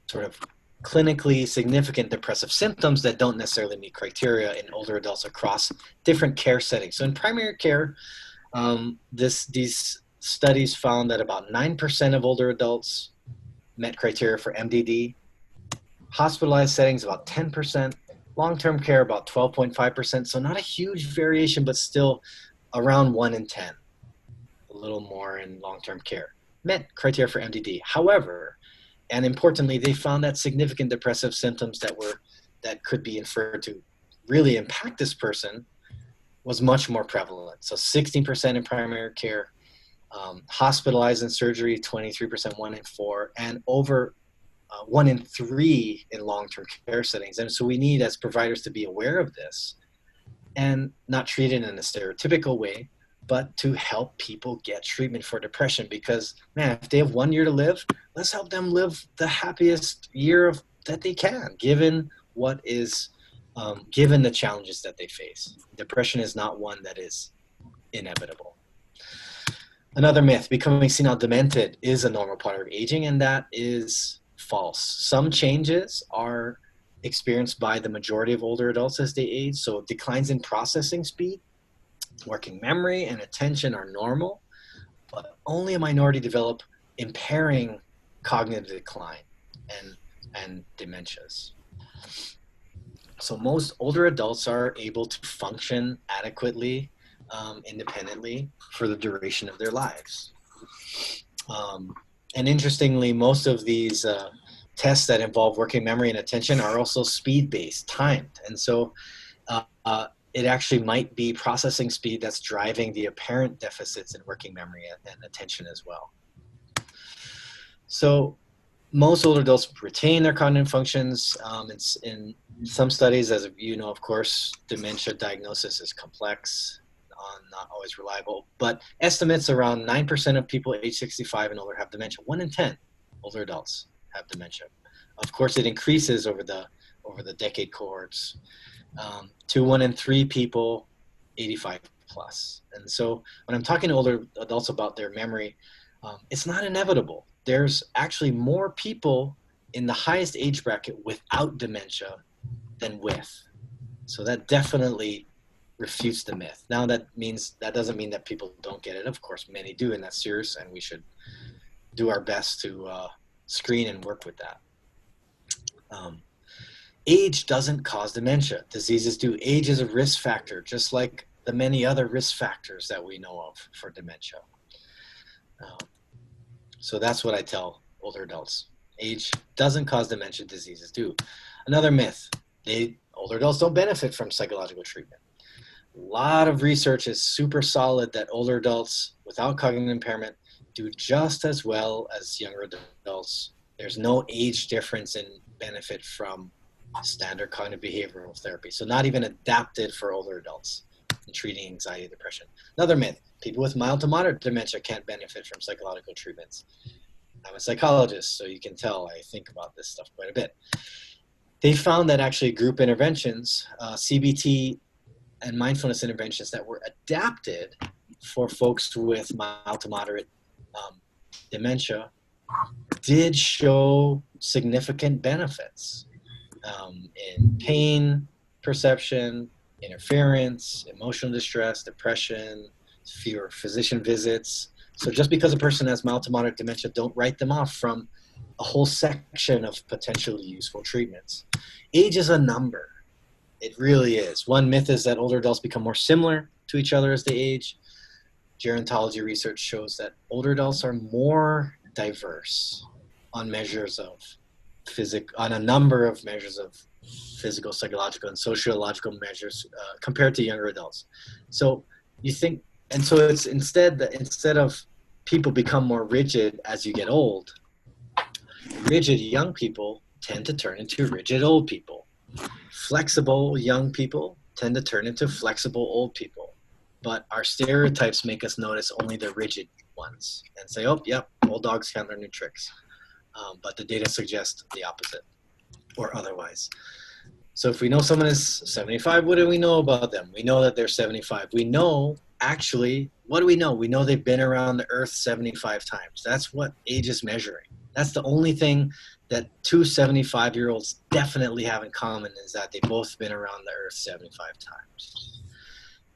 sort of clinically significant depressive symptoms that don't necessarily meet criteria in older adults across different care settings. So in primary care, these studies found that about 9% of older adults met criteria for MDD. Hospitalized settings, about 10%. Long-term care, about 12.5%. So not a huge variation, but still around 1 in 10. A little more in long-term care. Met criteria for MDD. However, and importantly, they found that significant depressive symptoms that could be inferred to really impact this person was much more prevalent. So 16% in primary care, hospitalized in surgery, 23%, 1 in 4, and over 1 in 3 in long-term care settings. And so we need, as providers, to be aware of this and not treat it in a stereotypical way, but to help people get treatment for depression. Because, man, if they have 1 year to live, let's help them live the happiest year that they can, given what is, given the challenges that they face. Depression is not one that is inevitable. Another myth, becoming senile demented is a normal part of aging, and that is false. Some changes are experienced by the majority of older adults as they age. So declines in processing speed, working memory, and attention are normal, but only a minority develop impairing cognitive decline and dementias. So most older adults are able to function adequately, independently for the duration of their lives. And interestingly, most of these tests that involve working memory and attention are also speed-based, timed. And so it actually might be processing speed that's driving the apparent deficits in working memory and attention as well. So most older adults retain their cognitive functions. In some studies, as you know, of course, dementia diagnosis is complex, not always reliable, but estimates around 9% of people age 65 and older have dementia. 1 in 10 older adults have dementia. Of course, it increases over the decade cohorts to 1 in 3 people 85 plus. And so when I'm talking to older adults about their memory, it's not inevitable. There's actually more people in the highest age bracket without dementia than with. So that definitely refutes the myth. Now that doesn't mean that people don't get it. Of course, many do, and that's serious, and we should do our best to screen and work with that. Age doesn't cause dementia. Diseases do. Age is a risk factor, just like the many other risk factors that we know of for dementia. So that's what I tell older adults. Age doesn't cause dementia, diseases do. Another myth, older adults don't benefit from psychological treatment. A lot of research is super solid that older adults without cognitive impairment do just as well as younger adults. There's no age difference in benefit from standard cognitive behavioral therapy. So not even adapted for older adults in treating anxiety and depression. Another myth, people with mild to moderate dementia can't benefit from psychological treatments. I'm a psychologist, so you can tell I think about this stuff quite a bit. They found that actually group interventions, CBT and mindfulness interventions that were adapted for folks with mild to moderate dementia did show significant benefits in pain perception, interference, emotional distress, depression, fewer physician visits. So just because a person has mild to moderate dementia, don't write them off from a whole section of potentially useful treatments. Age is a number. It really is. One myth is that older adults become more similar to each other as they age. Gerontology research shows that older adults are more diverse on measures of on a number of measures of physical, psychological, and sociological measures compared to younger adults. So you think, and so it's instead of people become more rigid as you get old, rigid young people tend to turn into rigid old people. Flexible young people tend to turn into flexible old people. But our stereotypes make us notice only the rigid ones and say, oh, yep, old dogs can't learn new tricks. But the data suggests the opposite or otherwise. So if we know someone is 75, what do we know about them? We know that they're 75. We know, actually, what do we know? We know they've been around the earth 75 times. That's what age is measuring. That's the only thing that two 75-year-olds definitely have in common, is that they've both been around the earth 75 times.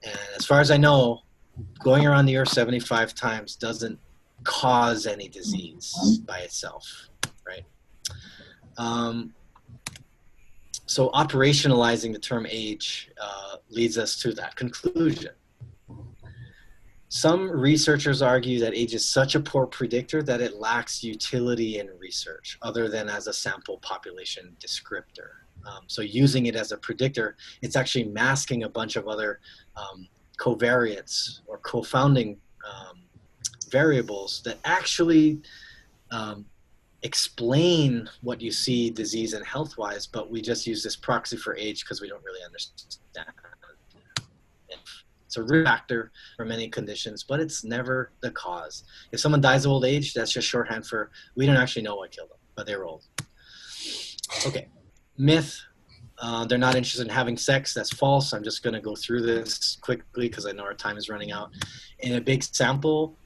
And as far as I know, going around the earth 75 times doesn't cause any disease by itself, right? So operationalizing the term age leads us to that conclusion. Some researchers argue that age is such a poor predictor that it lacks utility in research other than as a sample population descriptor. So using it as a predictor, it's actually masking a bunch of other covariates or co-founding variables that actually explain what you see disease and health-wise, but we just use this proxy for age because we don't really understand. It's a risk factor for many conditions, but it's never the cause. If someone dies of old age, that's just shorthand for we don't actually know what killed them, but they were old. Okay, myth. They're not interested in having sex. That's false. I'm just going to go through this quickly because I know our time is running out. In a big sample,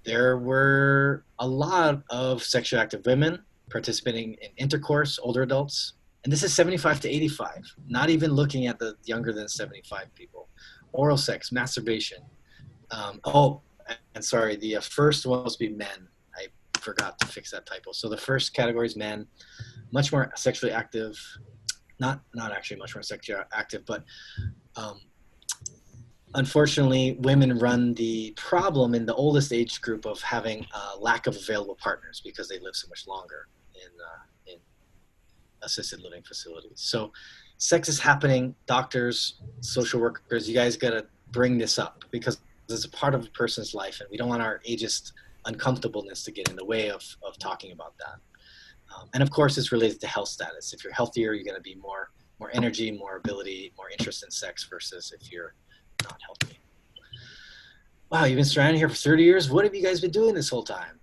there were a lot of sexually active women participating in intercourse, older adults. And this is 75 to 85, not even looking at the younger than 75 people. Oral sex, masturbation. And sorry, the first one was be men. I forgot to fix that typo. So the first category is men, much more sexually active. Not actually much more sexually active, but unfortunately, women run the problem in the oldest age group of having a lack of available partners because they live so much longer in assisted living facilities. So sex is happening. Doctors, social workers, you guys got to bring this up because it's a part of a person's life, and we don't want our ageist uncomfortableness to get in the way of talking about that. And of course, it's related to health status. If you're healthier, you're going to be more energy, more ability, more interest in sex versus if you're not healthy. Wow, you've been stranded here for 30 years. What have you guys been doing this whole time?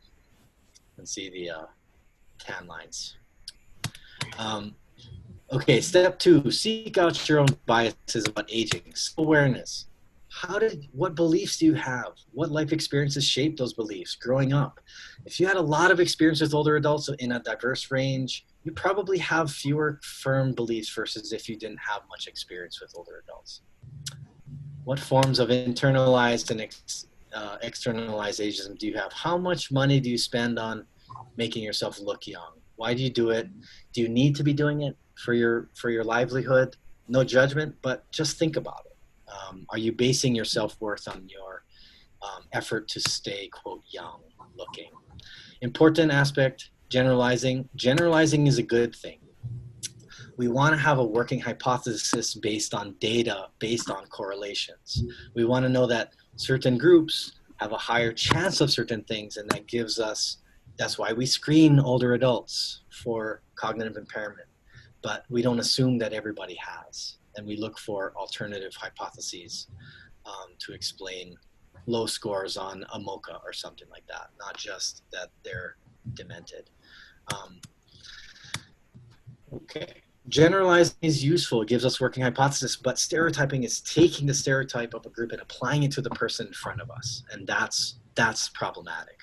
You can see the tan lines. Okay, step 2, seek out your own biases about aging. Self-awareness. What beliefs do you have? What life experiences shape those beliefs growing up? If you had a lot of experience with older adults in a diverse range, you probably have fewer firm beliefs versus if you didn't have much experience with older adults. What forms of internalized and externalized ageism do you have? How much money do you spend on making yourself look young? Why do you do it? Do you need to be doing it for your livelihood? No judgment, but just think about it. Are you basing your self-worth on your effort to stay, quote, young looking? Important aspect, generalizing. Generalizing is a good thing. We want to have a working hypothesis based on data, based on correlations. We want to know that certain groups have a higher chance of certain things, and that gives us, that's why we screen older adults for cognitive impairment. But we don't assume that everybody has. And we look for alternative hypotheses to explain low scores on a MOCA or something like that, not just that they're demented. Okay, generalizing is useful. It gives us working hypothesis, but stereotyping is taking the stereotype of a group and applying it to the person in front of us, and that's problematic.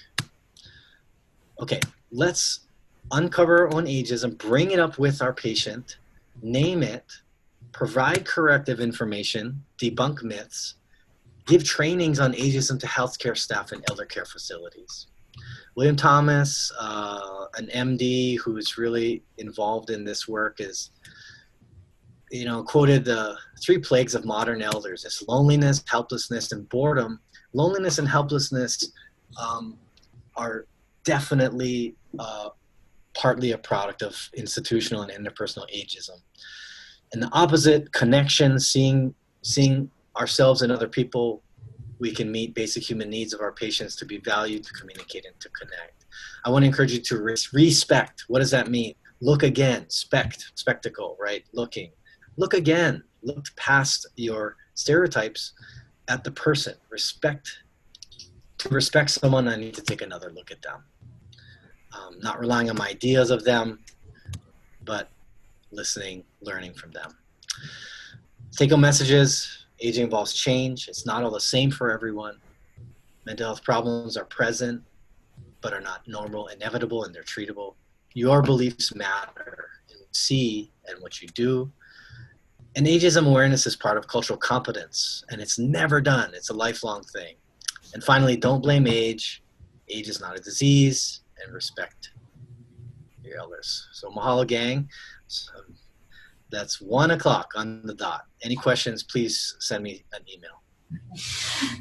Okay, let's uncover our own ageism, bring it up with our patient, name it, provide corrective information, debunk myths, give trainings on ageism to healthcare staff in elder care facilities. William Thomas, an MD who's really involved in this work, is, quoted the 3 plagues of modern elders. It's loneliness, helplessness, and boredom. Loneliness and helplessness are definitely partly a product of institutional and interpersonal ageism. And the opposite, connection, seeing ourselves and other people, we can meet basic human needs of our patients to be valued, to communicate, and to connect. I want to encourage you to respect. What does that mean? Look again, spectacle, right? Looking. Look again. Look past your stereotypes at the person. To respect someone, I need to take another look at them. Not relying on my ideas of them, but listening, learning from them. Take-home messages. Aging involves change. It's not all the same for everyone. Mental health problems are present, but are not normal, inevitable, and they're treatable. Your beliefs matter in what you see and what you do. And ageism awareness is part of cultural competence, and it's never done. It's a lifelong thing. And finally, don't blame age. Age is not a disease, and respect your elders. So mahalo, gang. That's 1:00 on the dot. Any questions, please send me an email.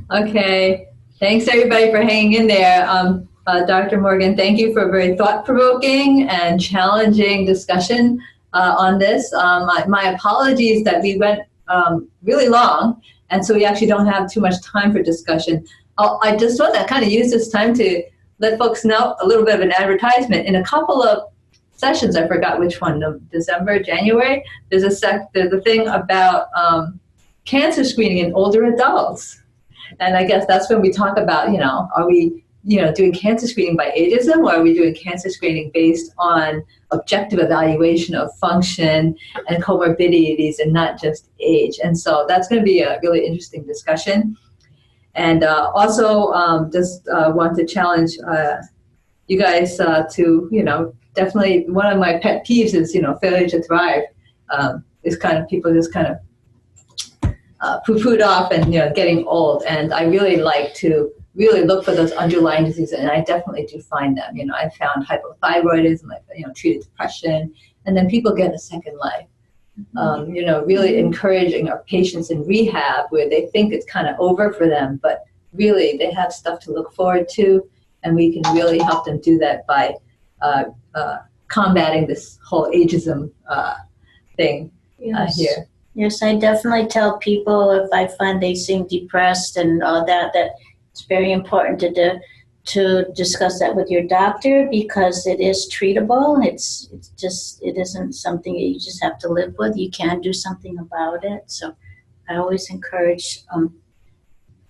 Okay. Thanks, everybody, for hanging in there. Dr. Morgan, thank you for a very thought-provoking and challenging discussion on this. My apologies that we went really long, and so we actually don't have too much time for discussion. I just want to kind of use this time to let folks know a little bit of an advertisement. In a couple of sessions, I forgot which one, December, January, there's a thing about cancer screening in older adults. And I guess that's when we talk about, are we, doing cancer screening by ageism, or are we doing cancer screening based on objective evaluation of function and comorbidities and not just age? And so that's going to be a really interesting discussion. And also just want to challenge you guys to, definitely one of my pet peeves is, failure to thrive is kind of people just kind of poo-pooed off and, getting old. And I really like to really look for those underlying diseases, and I definitely do find them. I found hypothyroidism, treated depression, and then people get a second life. Really encouraging our patients in rehab where they think it's kind of over for them, but really they have stuff to look forward to, and we can really help them do that by combating this whole ageism thing here. Yes, I definitely tell people if I find they seem depressed and all that it's very important to discuss that with your doctor, because it is treatable. It isn't something that you just have to live with. You can do something about it. So I always encourage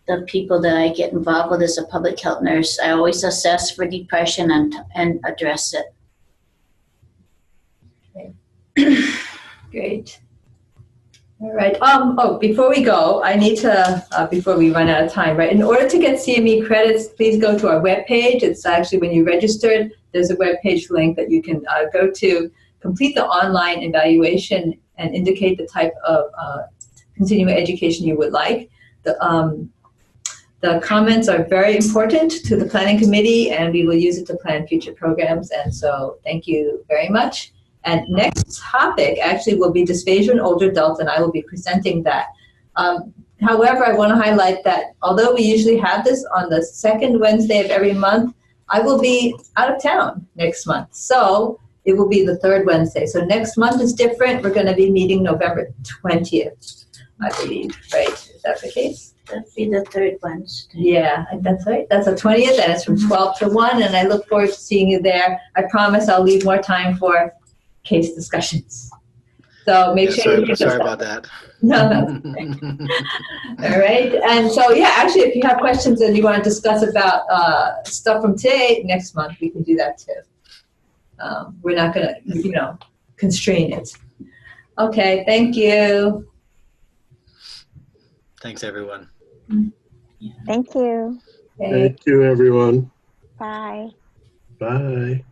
the people that I get involved with as a public health nurse, I always assess for depression and address it. Okay. Great. All right. Before we go, I need to, before we run out of time, right? In order to get CME credits, please go to our webpage. It's actually when you registered, there's a webpage link that you can go to, complete the online evaluation, and indicate the type of continuing education you would like. The comments are very important to the planning committee, and we will use it to plan future programs. And so thank you very much. And next topic actually will be dysphagia in older adults, and I will be presenting that. However, I want to highlight that although we usually have this on the second Wednesday of every month, I will be out of town next month. So it will be the third Wednesday. So next month is different. We're going to be meeting November 20th, I believe, right? Is that the case? That'd be the third Wednesday. Yeah, that's right. That's the 20th, and it's from 12 to 1, and I look forward to seeing you there. I promise I'll leave more time for case discussions. So make sure you sorry about that. No. All right. And so, yeah, actually, if you have questions and you want to discuss about stuff from today, next month, we can do that too. We're not going to, constrain it. Okay. Thank you. Thanks, everyone. Thank you. Okay. Thank you, everyone. Bye. Bye.